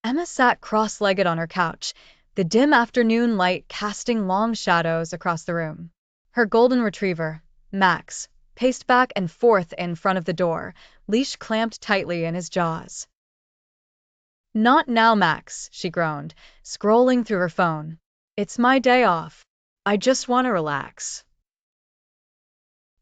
Emma sat cross-legged on her couch, the dim afternoon light casting long shadows across the room. Her golden retriever, Max, paced back and forth in front of the door, leash clamped tightly in his jaws. "Not now, Max," she groaned, scrolling through her phone. "It's my day off. I just want to relax."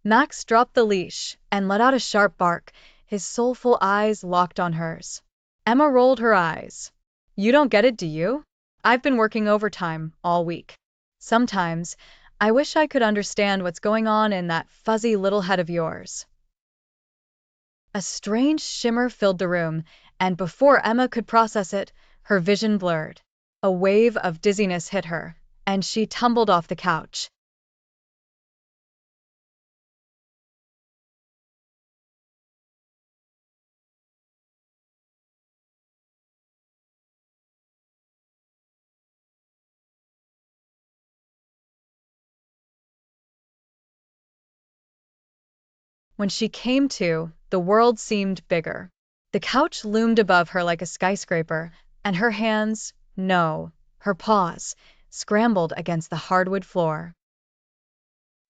Max dropped the leash and let out a sharp bark, his soulful eyes locked on hers. Emma rolled her eyes. "You don't get it, do you? I've been working overtime all week. Sometimes, I wish I could understand what's going on in that fuzzy little head of yours." A strange shimmer filled the room, and before Emma could process it, her vision blurred. A wave of dizziness hit her, and she tumbled off the couch. When she came to, the world seemed bigger. The couch loomed above her like a skyscraper, and her hands, no, her paws, scrambled against the hardwood floor.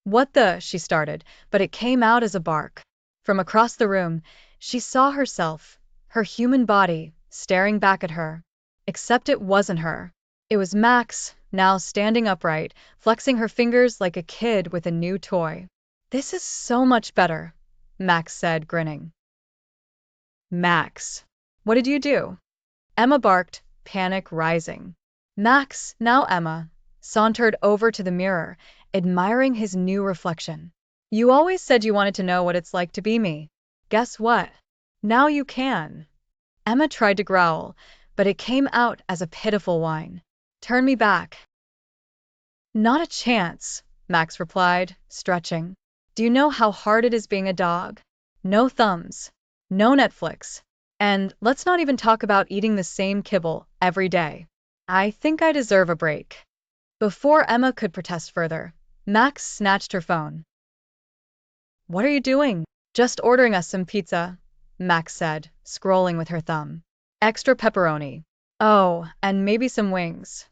"What the?" she started, but it came out as a bark. From across the room, she saw herself, her human body, staring back at her. Except it wasn't her. It was Max, now standing upright, flexing her fingers like a kid with a new toy. "This is so much better," Max said, grinning. "Max, what did you do?" Emma barked, panic rising. Max, now Emma, sauntered over to the mirror, admiring his new reflection. "You always said you wanted to know what it's like to be me. Guess what? Now you can." Emma tried to growl, but it came out as a pitiful whine. "Turn me back." "Not a chance," Max replied, stretching. "Do you know how hard it is being a dog? No thumbs, no Netflix, and let's not even talk about eating the same kibble every day. I think I deserve a break." Before Emma could protest further, Max snatched her phone. "What are you doing?" "Just ordering us some pizza," Max said, scrolling with her thumb. "Extra pepperoni. Oh, and maybe some wings."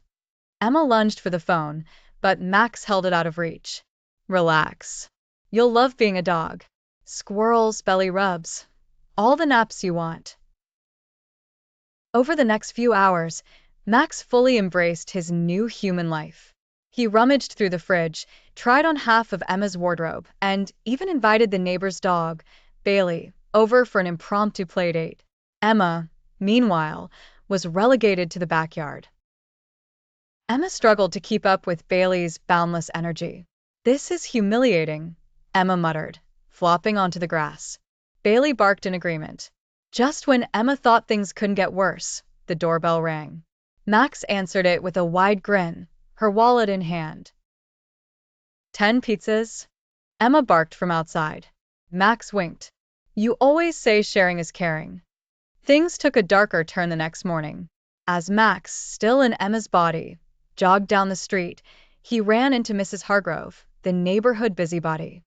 Emma lunged for the phone, but Max held it out of reach. "Relax. You'll love being a dog. Squirrels, belly rubs. All the naps you want." Over the next few hours, Max fully embraced his new human life. He rummaged through the fridge, tried on half of Emma's wardrobe, and even invited the neighbor's dog, Bailey, over for an impromptu playdate. Emma, meanwhile, was relegated to the backyard. Emma struggled to keep up with Bailey's boundless energy. "This is humiliating," Emma muttered, flopping onto the grass. Bailey barked in agreement. Just when Emma thought things couldn't get worse, the doorbell rang. Max answered it with a wide grin, her wallet in hand. 10 pizzas?" Emma barked from outside. Max winked. "You always say sharing is caring." Things took a darker turn the next morning. As Max, still in Emma's body, jogged down the street, he ran into Mrs. Hargrove, the neighborhood busybody.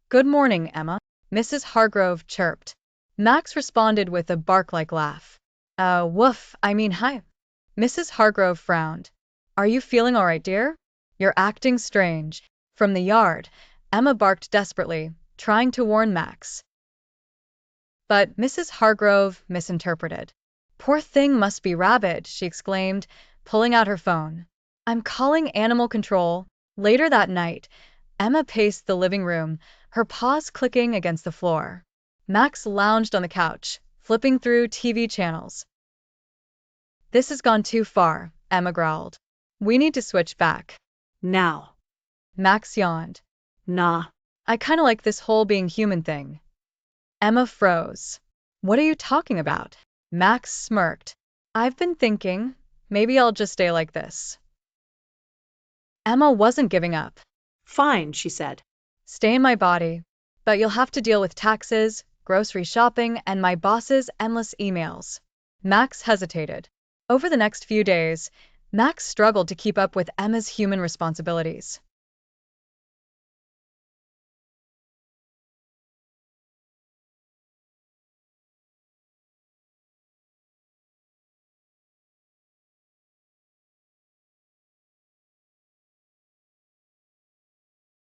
"Good morning, Emma," Mrs. Hargrove chirped. Max responded with a bark-like laugh. Woof, I mean hi." Mrs. Hargrove frowned. "Are you feeling all right, dear? You're acting strange." From the yard, Emma barked desperately, trying to warn Max. But Mrs. Hargrove misinterpreted. "Poor thing must be rabid," she exclaimed, pulling out her phone. "I'm calling animal control." Later that night, Emma paced the living room, her paws clicking against the floor. Max lounged on the couch, flipping through TV channels. "This has gone too far," Emma growled. "We need to switch back. Now." Max yawned. "Nah, I kinda like this whole being human thing." Emma froze. "What are you talking about?" Max smirked. "I've been thinking, maybe I'll just stay like this." Emma wasn't giving up. "Fine," she said. "Stay in my body, but you'll have to deal with taxes, grocery shopping, and my boss's endless emails." Max hesitated. Over the next few days, Max struggled to keep up with Emma's human responsibilities.